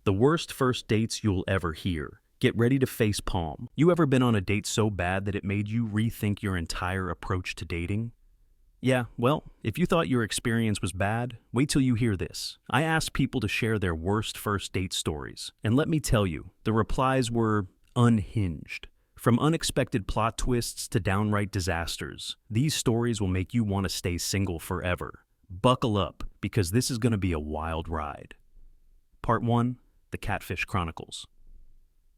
The worst first dates you'll ever hear. Get ready to face palm. You ever been on a date so bad that it made you rethink your entire approach to dating? Yeah, well, if you thought your experience was bad, wait till you hear this. I asked people to share their worst first date stories, and let me tell you, the replies were unhinged. From unexpected plot twists to downright disasters, these stories will make you want to stay single forever. Buckle up, because this is going to be a wild ride. Part 1, The Catfish Chronicles.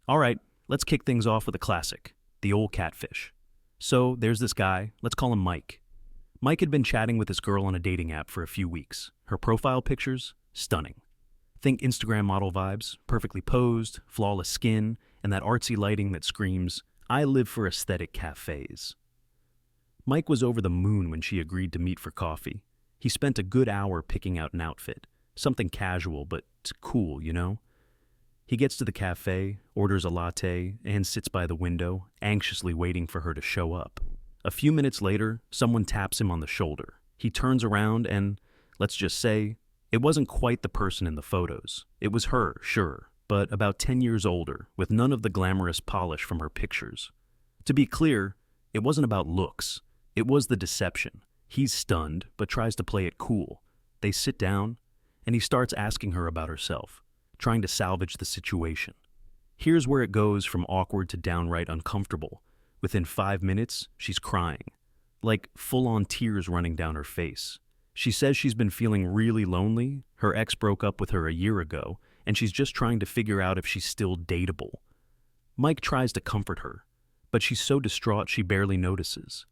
All right, let's kick things off with a classic, the old catfish. So there's this guy, let's call him Mike. Mike had been chatting with this girl on a dating app for a few weeks. Her profile pictures, stunning. Think Instagram model vibes, perfectly posed, flawless skin, and that artsy lighting that screams, I live for aesthetic cafes. Mike was over the moon when she agreed to meet for coffee. He spent a good hour picking out an outfit, something casual but cool, you know? He gets to the cafe, orders a latte, and sits by the window, anxiously waiting for her to show up. A few minutes later, someone taps him on the shoulder. He turns around and, let's just say, it wasn't quite the person in the photos. It was her, sure, but about 10 years older, with none of the glamorous polish from her pictures. To be clear, it wasn't about looks. It was the deception. He's stunned, but tries to play it cool. They sit down, and he starts asking her about herself, trying to salvage the situation. Here's where it goes from awkward to downright uncomfortable. Within 5 minutes, she's crying, like full-on tears running down her face. She says she's been feeling really lonely, her ex broke up with her a year ago, and she's just trying to figure out if she's still dateable. Mike tries to comfort her, but she's so distraught she barely notices.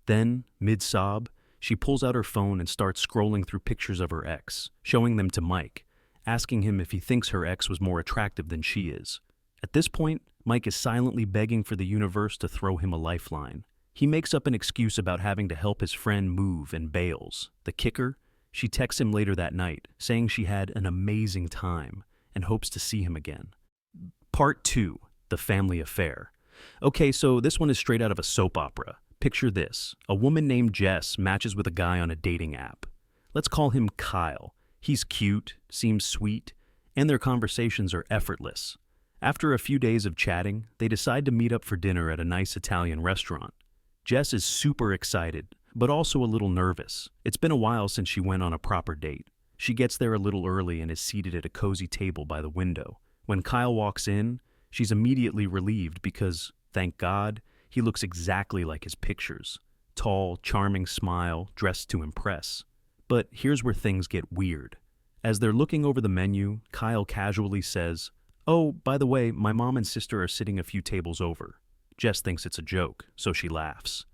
Then, mid-sob, she pulls out her phone and starts scrolling through pictures of her ex, showing them to Mike, asking him if he thinks her ex was more attractive than she is. At this point, Mike is silently begging for the universe to throw him a lifeline. He makes up an excuse about having to help his friend move and bails. The kicker? She texts him later that night, saying she had an amazing time and hopes to see him again. Part 2, The Family Affair. Okay, so this one is straight out of a soap opera. Picture this. A woman named Jess matches with a guy on a dating app. Let's call him Kyle. He's cute, seems sweet, and their conversations are effortless. After a few days of chatting, they decide to meet up for dinner at a nice Italian restaurant. Jess is super excited, but also a little nervous. It's been a while since she went on a proper date. She gets there a little early and is seated at a cozy table by the window. When Kyle walks in, she's immediately relieved because, thank God, he looks exactly like his pictures. Tall, charming smile, dressed to impress. But here's where things get weird. As they're looking over the menu, Kyle casually says, "Oh, by the way, my mom and sister are sitting a few tables over." Jess thinks it's a joke, so she laughs.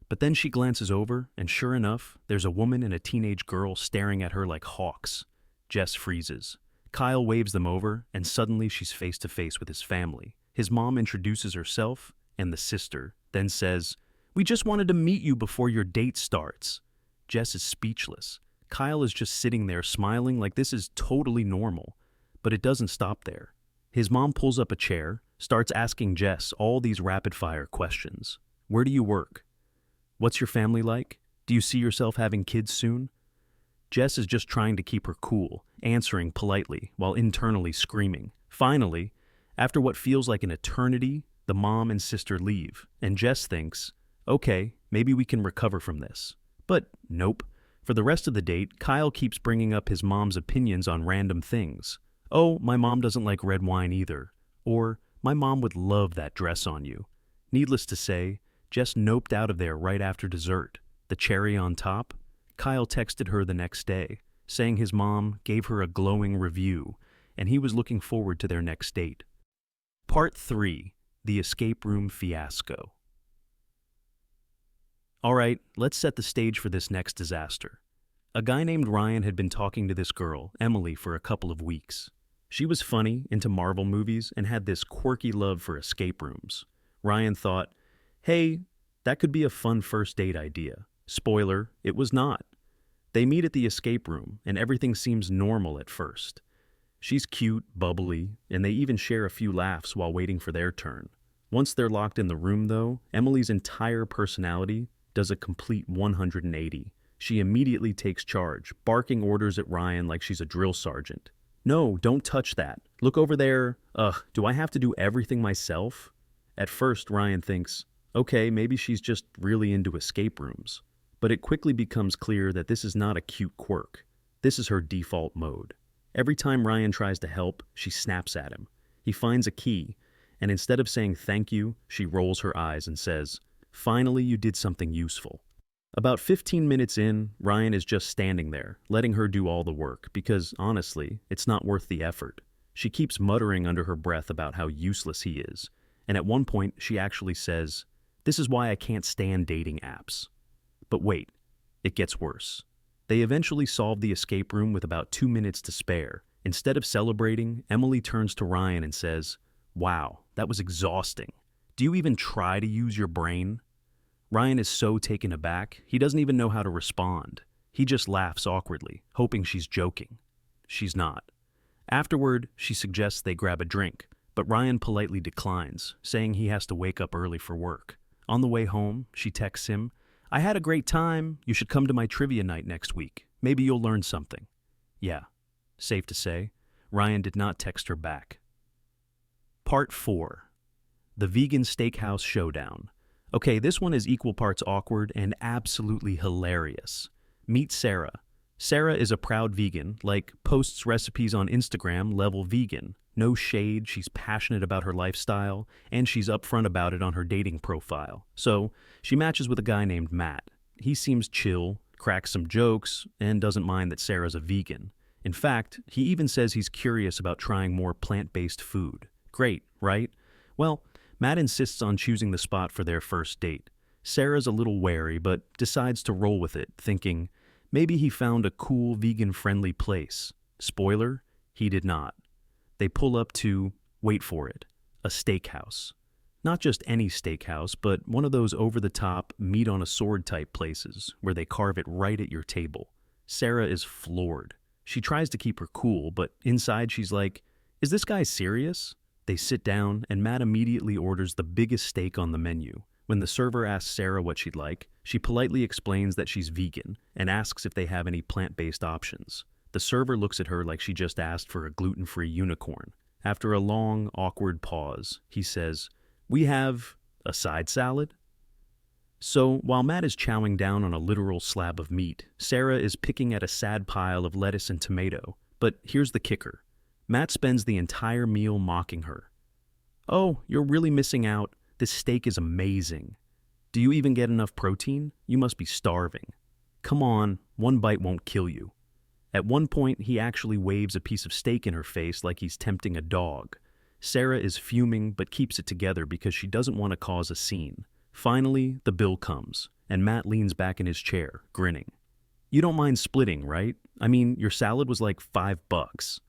But then she glances over, and sure enough, there's a woman and a teenage girl staring at her like hawks. Jess freezes. Kyle waves them over, and suddenly she's face to face with his family. His mom introduces herself, and the sister then says, "We just wanted to meet you before your date starts." Jess is speechless. Kyle is just sitting there smiling like this is totally normal. But it doesn't stop there. His mom pulls up a chair, starts asking Jess all these rapid-fire questions. Where do you work? What's your family like? Do you see yourself having kids soon? Jess is just trying to keep her cool, answering politely while internally screaming. Finally, after what feels like an eternity, the mom and sister leave, and Jess thinks, okay, maybe we can recover from this. But nope. For the rest of the date, Kyle keeps bringing up his mom's opinions on random things. "Oh, my mom doesn't like red wine either." Or, "My mom would love that dress on you." Needless to say, Jess noped out of there right after dessert. The cherry on top? Kyle texted her the next day, saying his mom gave her a glowing review, and he was looking forward to their next date. Part 3, The Escape Room Fiasco. All right, let's set the stage for this next disaster. A guy named Ryan had been talking to this girl, Emily, for a couple of weeks. She was funny, into Marvel movies, and had this quirky love for escape rooms. Ryan thought, hey, that could be a fun first date idea. Spoiler, it was not. They meet at the escape room, and everything seems normal at first. She's cute, bubbly, and they even share a few laughs while waiting for their turn. Once they're locked in the room, though, Emily's entire personality does a complete 180. She immediately takes charge, barking orders at Ryan like she's a drill sergeant. No, don't touch that. Look over there. Ugh, do I have to do everything myself? At first, Ryan thinks, okay, maybe she's just really into escape rooms. But it quickly becomes clear that this is not a cute quirk. This is her default mode. Every time Ryan tries to help, she snaps at him. He finds a key, and instead of saying thank you, she rolls her eyes and says, finally you did something useful. About 15 minutes in, Ryan is just standing there, letting her do all the work, because, honestly, it's not worth the effort. She keeps muttering under her breath about how useless he is, and at one point she actually says, this is why I can't stand dating apps. But wait, it gets worse. They eventually solve the escape room with about 2 minutes to spare. Instead of celebrating, Emily turns to Ryan and says, wow, that was exhausting. Do you even try to use your brain? Ryan is so taken aback, he doesn't even know how to respond. He just laughs awkwardly, hoping she's joking. She's not. Afterward, she suggests they grab a drink, but Ryan politely declines, saying he has to wake up early for work. On the way home, she texts him, I had a great time. You should come to my trivia night next week. Maybe you'll learn something. Yeah, safe to say, Ryan did not text her back. Part 4. The Vegan Steakhouse Showdown. Okay, this one is equal parts awkward and absolutely hilarious. Meet Sarah. Sarah is a proud vegan, posts recipes on Instagram level vegan. No shade, she's passionate about her lifestyle, and she's upfront about it on her dating profile. So, she matches with a guy named Matt. He seems chill, cracks some jokes, and doesn't mind that Sarah's a vegan. In fact, he even says he's curious about trying more plant-based food. Great, right? Well, Matt insists on choosing the spot for their first date. Sarah's a little wary, but decides to roll with it, thinking, maybe he found a cool vegan-friendly place. Spoiler, he did not. They pull up to, wait for it, a steakhouse. Not just any steakhouse, but one of those over-the-top, meat-on-a-sword type places where they carve it right at your table. Sarah is floored. She tries to keep her cool, but inside she's like, is this guy serious? They sit down, and Matt immediately orders the biggest steak on the menu. When the server asks Sarah what she'd like, she politely explains that she's vegan and asks if they have any plant-based options. The server looks at her like she just asked for a gluten-free unicorn. After a long, awkward pause, he says, we have a side salad? So, while Matt is chowing down on a literal slab of meat, Sarah is picking at a sad pile of lettuce and tomato. But here's the kicker. Matt spends the entire meal mocking her. Oh, you're really missing out. This steak is amazing. Do you even get enough protein? You must be starving. Come on, one bite won't kill you. At one point, he actually waves a piece of steak in her face like he's tempting a dog. Sarah is fuming but keeps it together because she doesn't want to cause a scene. Finally, the bill comes, and Matt leans back in his chair, grinning. You don't mind splitting, right? I mean, your salad was like $5.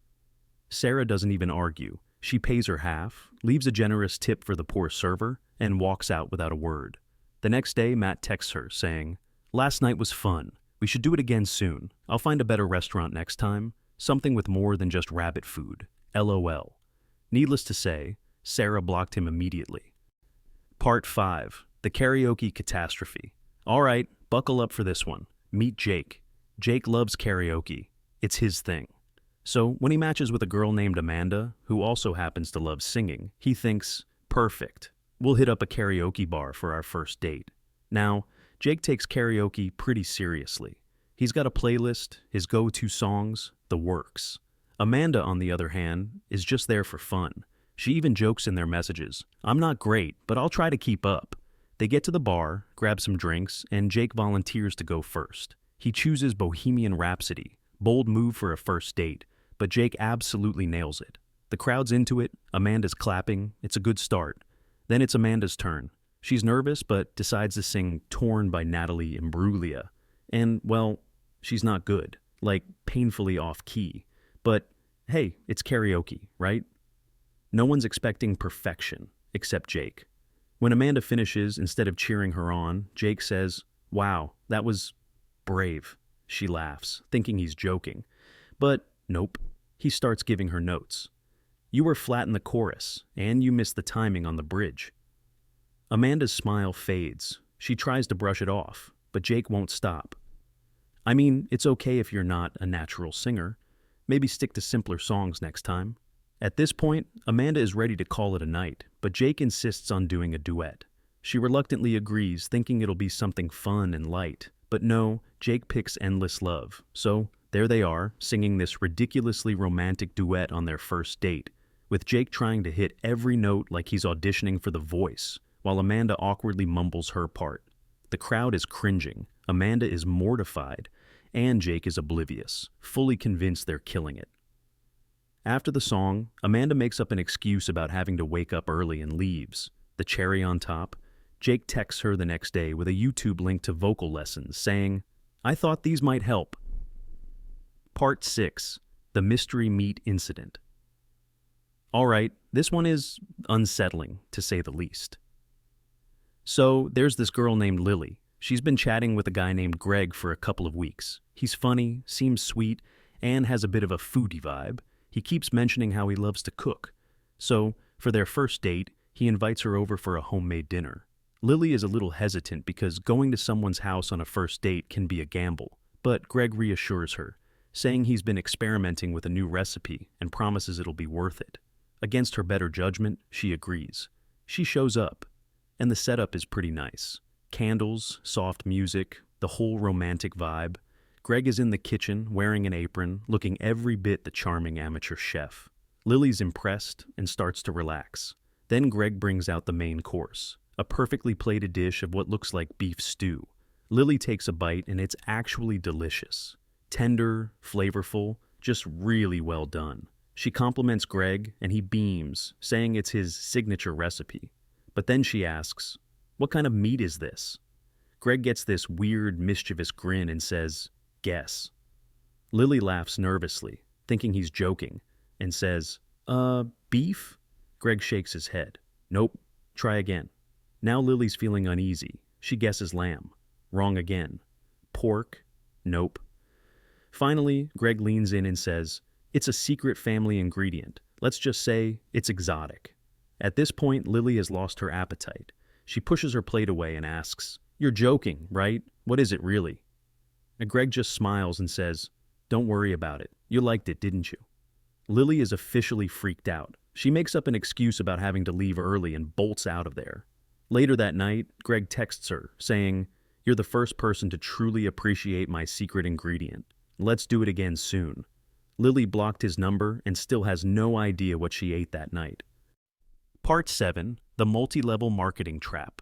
Sarah doesn't even argue. She pays her half, leaves a generous tip for the poor server, and walks out without a word. The next day, Matt texts her, saying, last night was fun. We should do it again soon. I'll find a better restaurant next time. Something with more than just rabbit food. LOL. Needless to say, Sarah blocked him immediately. Part 5. The Karaoke Catastrophe. All right, buckle up for this one. Meet Jake. Jake loves karaoke. It's his thing. So when he matches with a girl named Amanda, who also happens to love singing, he thinks, perfect. We'll hit up a karaoke bar for our first date. Now, Jake takes karaoke pretty seriously. He's got a playlist, his go-to songs, the works. Amanda, on the other hand, is just there for fun. She even jokes in their messages, I'm not great, but I'll try to keep up. They get to the bar, grab some drinks, and Jake volunteers to go first. He chooses Bohemian Rhapsody, bold move for a first date, but Jake absolutely nails it. The crowd's into it, Amanda's clapping, it's a good start. Then it's Amanda's turn. She's nervous, but decides to sing Torn by Natalie Imbruglia. And, well, she's not good, painfully off-key. But, hey, it's karaoke, right? No one's expecting perfection, except Jake. When Amanda finishes, instead of cheering her on, Jake says, wow, that was brave. She laughs, thinking he's joking. But, nope, he starts giving her notes. You were flat in the chorus, and you missed the timing on the bridge. Amanda's smile fades. She tries to brush it off, but Jake won't stop. I mean, it's okay if you're not a natural singer. Maybe stick to simpler songs next time. At this point, Amanda is ready to call it a night, but Jake insists on doing a duet. She reluctantly agrees, thinking it'll be something fun and light. But no, Jake picks Endless Love. So there they are, singing this ridiculously romantic duet on their first date, with Jake trying to hit every note like he's auditioning for The Voice, while Amanda awkwardly mumbles her part. The crowd is cringing, Amanda is mortified, and Jake is oblivious, fully convinced they're killing it. After the song, Amanda makes up an excuse about having to wake up early and leaves. The cherry on top, Jake texts her the next day with a YouTube link to vocal lessons, saying, "I thought these might help." Part 6. The Mystery Meat Incident. Alright, this one is unsettling, to say the least. So, there's this girl named Lily. She's been chatting with a guy named Greg for a couple of weeks. He's funny, seems sweet, and has a bit of a foodie vibe. He keeps mentioning how he loves to cook. So, for their first date, he invites her over for a homemade dinner. Lily is a little hesitant because going to someone's house on a first date can be a gamble, but Greg reassures her, saying he's been experimenting with a new recipe and promises it'll be worth it. Against her better judgment, she agrees. She shows up, and the setup is pretty nice. Candles, soft music, the whole romantic vibe. Greg is in the kitchen, wearing an apron, looking every bit the charming amateur chef. Lily's impressed and starts to relax. Then Greg brings out the main course, a perfectly plated dish of what looks like beef stew. Lily takes a bite and it's actually delicious. Tender, flavorful, just really well done. She compliments Greg and he beams, saying it's his signature recipe. But then she asks, "What kind of meat is this?" Greg gets this weird, mischievous grin and says, "Guess." Lily laughs nervously, thinking he's joking, and says, beef?" Greg shakes his head. "Nope, try again." Now Lily's feeling uneasy. She guesses lamb. Wrong again. "Pork?" Nope. Finally, Greg leans in and says, "It's a secret family ingredient. Let's just say it's exotic." At this point, Lily has lost her appetite. She pushes her plate away and asks, "You're joking, right? What is it really?" And Greg just smiles and says, "Don't worry about it. You liked it, didn't you?" Lily is officially freaked out. She makes up an excuse about having to leave early and bolts out of there. Later that night, Greg texts her, saying, "You're the first person to truly appreciate my secret ingredient. Let's do it again soon." Lily blocked his number and still has no idea what she ate that night. Part 7. The Multi-Level Marketing Trap.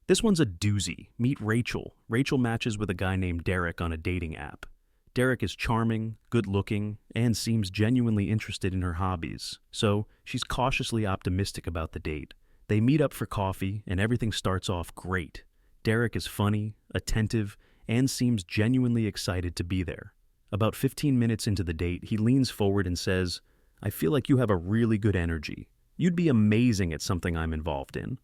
This one's a doozy. Meet Rachel. Rachel matches with a guy named Derek on a dating app. Derek is charming, good-looking, and seems genuinely interested in her hobbies, so she's cautiously optimistic about the date. They meet up for coffee, and everything starts off great. Derek is funny, attentive, and seems genuinely excited to be there. About 15 minutes into the date, he leans forward and says, "I feel like you have a really good energy. You'd be amazing at something I'm involved in."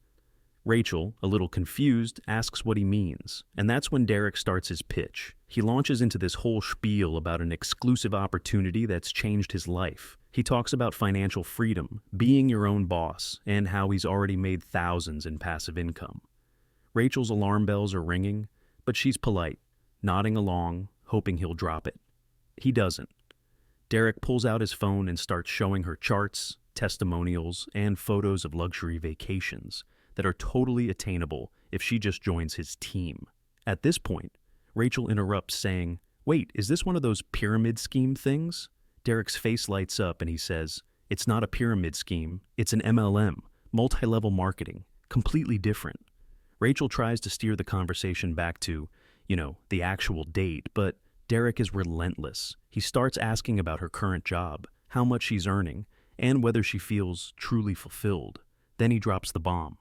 Rachel, a little confused, asks what he means, and that's when Derek starts his pitch. He launches into this whole spiel about an exclusive opportunity that's changed his life. He talks about financial freedom, being your own boss, and how he's already made thousands in passive income. Rachel's alarm bells are ringing, but she's polite, nodding along, hoping he'll drop it. He doesn't. Derek pulls out his phone and starts showing her charts, testimonials, and photos of luxury vacations that are totally attainable if she just joins his team. At this point, Rachel interrupts saying, "Wait, is this one of those pyramid scheme things?" Derek's face lights up and he says, "It's not a pyramid scheme, it's an MLM, multi-level marketing, completely different." Rachel tries to steer the conversation back to, the actual date, but Derek is relentless. He starts asking about her current job, how much she's earning, and whether she feels truly fulfilled. Then he drops the bomb.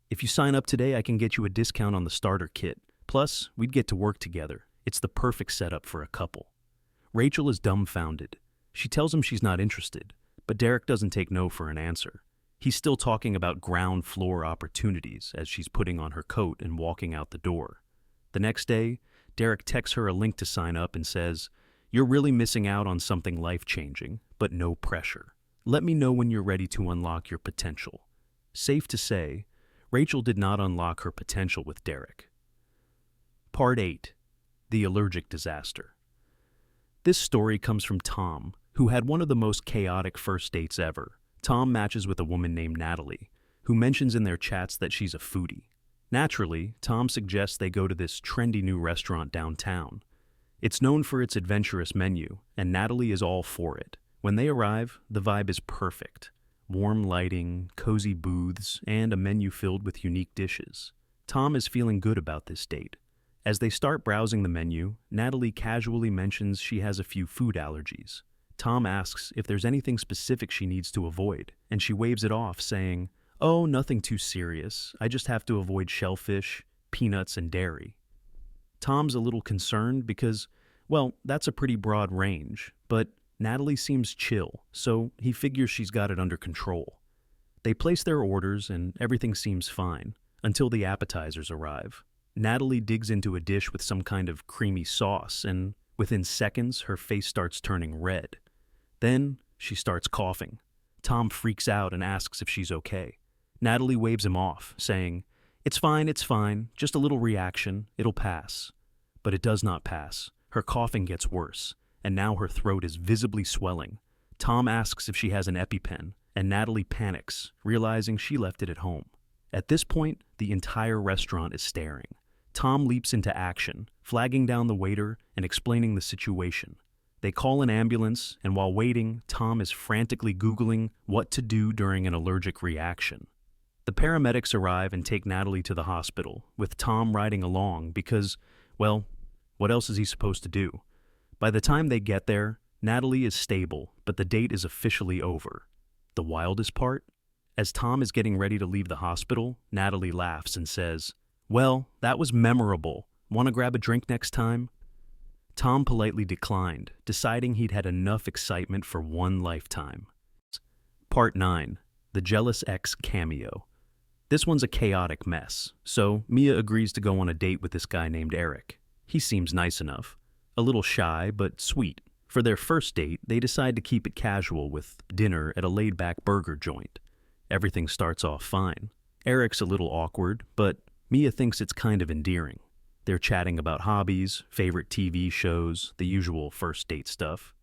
"If you sign up today, I can get you a discount on the starter kit. Plus, we'd get to work together. It's the perfect setup for a couple." Rachel is dumbfounded. She tells him she's not interested, but Derek doesn't take no for an answer. He's still talking about ground floor opportunities as she's putting on her coat and walking out the door. The next day, Derek texts her a link to sign up and says, "You're really missing out on something life-changing, but no pressure. Let me know when you're ready to unlock your potential." Safe to say, Rachel did not unlock her potential with Derek. Part 8. The Allergic Disaster. This story comes from Tom. who had one of the most chaotic first dates ever. Tom matches with a woman named Natalie, who mentions in their chats that she's a foodie. Naturally, Tom suggests they go to this trendy new restaurant downtown. It's known for its adventurous menu, and Natalie is all for it. When they arrive, the vibe is perfect. Warm lighting, cozy booths, and a menu filled with unique dishes. Tom is feeling good about this date. As they start browsing the menu, Natalie casually mentions she has a few food allergies. Tom asks if there's anything specific she needs to avoid, and she waves it off, saying, "Oh, nothing too serious. I just have to avoid shellfish, peanuts, and dairy." Tom's a little concerned because, well, that's a pretty broad range, but Natalie seems chill, so he figures she's got it under control. They place their orders and everything seems fine, until the appetizers arrive. Natalie digs into a dish with some kind of creamy sauce, and within seconds her face starts turning red. Then she starts coughing. Tom freaks out and asks if she's okay. Natalie waves him off, saying, it's fine, just a little reaction, it'll pass." But it does not pass. Her coughing gets worse, and now her throat is visibly swelling. Tom asks if she has an EpiPen, and Natalie panics, realizing she left it at home. At this point, the entire restaurant is staring. Tom leaps into action, flagging down the waiter and explaining the situation. They call an ambulance, and while waiting, Tom is frantically Googling what to do during an allergic reaction. The paramedics arrive and take Natalie to the hospital, with Tom riding along because, well, what else is he supposed to do? By the time they get there, Natalie is stable, but the date is officially over. The wildest part? As Tom is getting ready to leave the hospital, Natalie laughs and says, "Well, that was memorable. Want to grab a drink next time?" Tom politely declined, deciding he'd had enough excitement for one lifetime. Part 9. The Jealous Ex Cameo. This one's a chaotic mess, so Mia agrees to go on a date with this guy named Eric. He seems nice enough. A little shy, but sweet. For their first date, they decide to keep it casual with dinner at a laid-back burger joint. Everything starts off fine. Eric's a little awkward, but Mia thinks it's kind of endearing. They're chatting about hobbies, favorite TV shows, the usual first date stuff.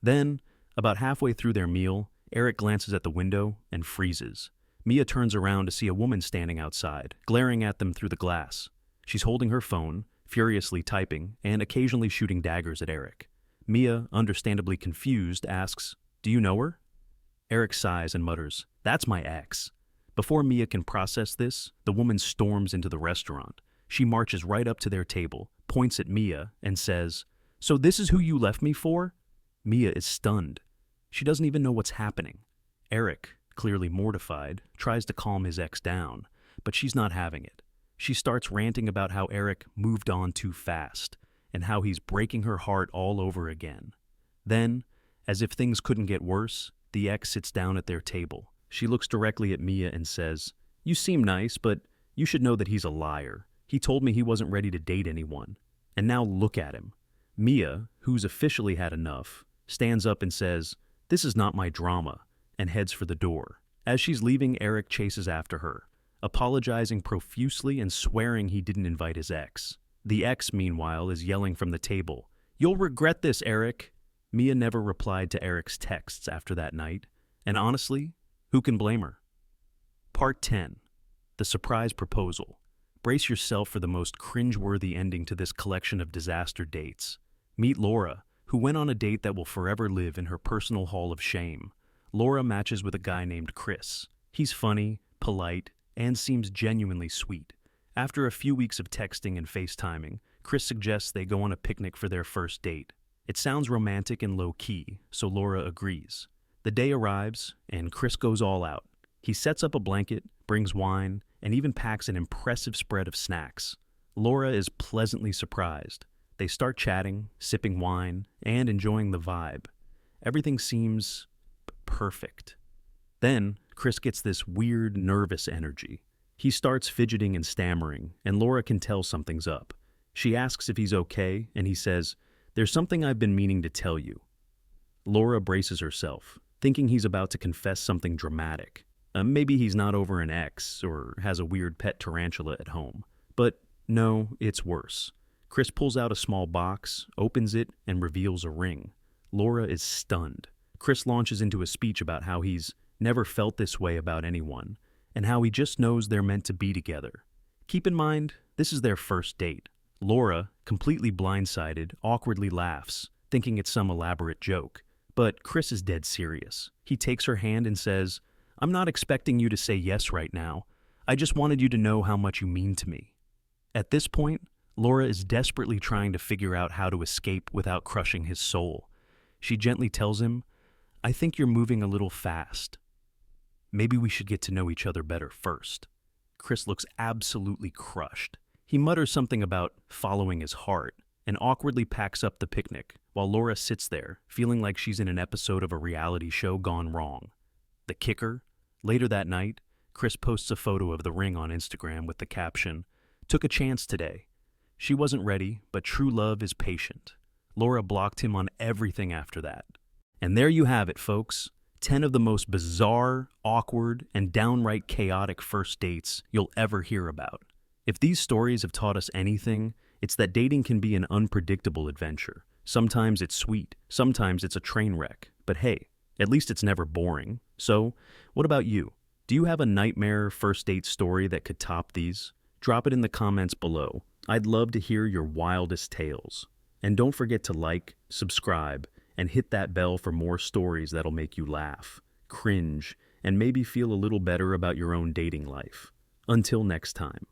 Then, about halfway through their meal, Eric glances at the window and freezes. Mia turns around to see a woman standing outside, glaring at them through the glass. She's holding her phone, furiously typing, and occasionally shooting daggers at Eric. Mia, understandably confused, asks, "Do you know her?" Eric sighs and mutters, "That's my ex." Before Mia can process this, the woman storms into the restaurant. She marches right up to their table, points at Mia, and says, "So this is who you left me for?" Mia is stunned. She doesn't even know what's happening. Eric, clearly mortified, tries to calm his ex down, but she's not having it. She starts ranting about how Eric moved on too fast, and how he's breaking her heart all over again. Then, as if things couldn't get worse, the ex sits down at their table. She looks directly at Mia and says, "You seem nice, but you should know that he's a liar. He told me he wasn't ready to date anyone. And now look at him." Mia, who's officially had enough, stands up and says, "This is not my drama," and heads for the door. As she's leaving, Eric chases after her, apologizing profusely and swearing he didn't invite his ex. The ex, meanwhile, is yelling from the table, "You'll regret this, Eric." Mia never replied to Eric's texts after that night, and honestly, who can blame her? Part 10. The Surprise Proposal. Brace yourself for the most cringe-worthy ending to this collection of disaster dates. Meet Laura, who went on a date that will forever live in her personal hall of shame. Laura matches with a guy named Chris. He's funny, polite, and seems genuinely sweet. After a few weeks of texting and FaceTiming, Chris suggests they go on a picnic for their first date. It sounds romantic and low-key, so Laura agrees. The day arrives, and Chris goes all out. He sets up a blanket, brings wine, and even packs an impressive spread of snacks. Laura is pleasantly surprised. They start chatting, sipping wine, and enjoying the vibe. Everything seems perfect. Then, Chris gets this weird, nervous energy. He starts fidgeting and stammering, and Laura can tell something's up. She asks if he's okay, and he says, "There's something I've been meaning to tell you." Laura braces herself, thinking he's about to confess something dramatic. Maybe he's not over an ex, or has a weird pet tarantula at home. But no, it's worse. Chris pulls out a small box, opens it, and reveals a ring. Laura is stunned. Chris launches into a speech about how he's never felt this way about anyone, and how he just knows they're meant to be together. Keep in mind, this is their first date. Laura, completely blindsided, awkwardly laughs, thinking it's some elaborate joke. But Chris is dead serious. He takes her hand and says, "I'm not expecting you to say yes right now. I just wanted you to know how much you mean to me." At this point, Laura is desperately trying to figure out how to escape without crushing his soul. She gently tells him, "I think you're moving a little fast. Maybe we should get to know each other better first." Chris looks absolutely crushed. He mutters something about following his heart and awkwardly packs up the picnic while Laura sits there, feeling like she's in an episode of a reality show gone wrong. The kicker? Later that night, Chris posts a photo of the ring on Instagram with the caption, "Took a chance today." She wasn't ready, but true love is patient. Laura blocked him on everything after that. And there you have it, folks. 10 of the most bizarre, awkward, and downright chaotic first dates you'll ever hear about. If these stories have taught us anything, it's that dating can be an unpredictable adventure. Sometimes it's sweet, sometimes it's a train wreck. But hey, at least it's never boring. So, what about you? Do you have a nightmare first date story that could top these? Drop it in the comments below. I'd love to hear your wildest tales. And don't forget to like, subscribe, and hit that bell for more stories that'll make you laugh, cringe, and maybe feel a little better about your own dating life. Until next time.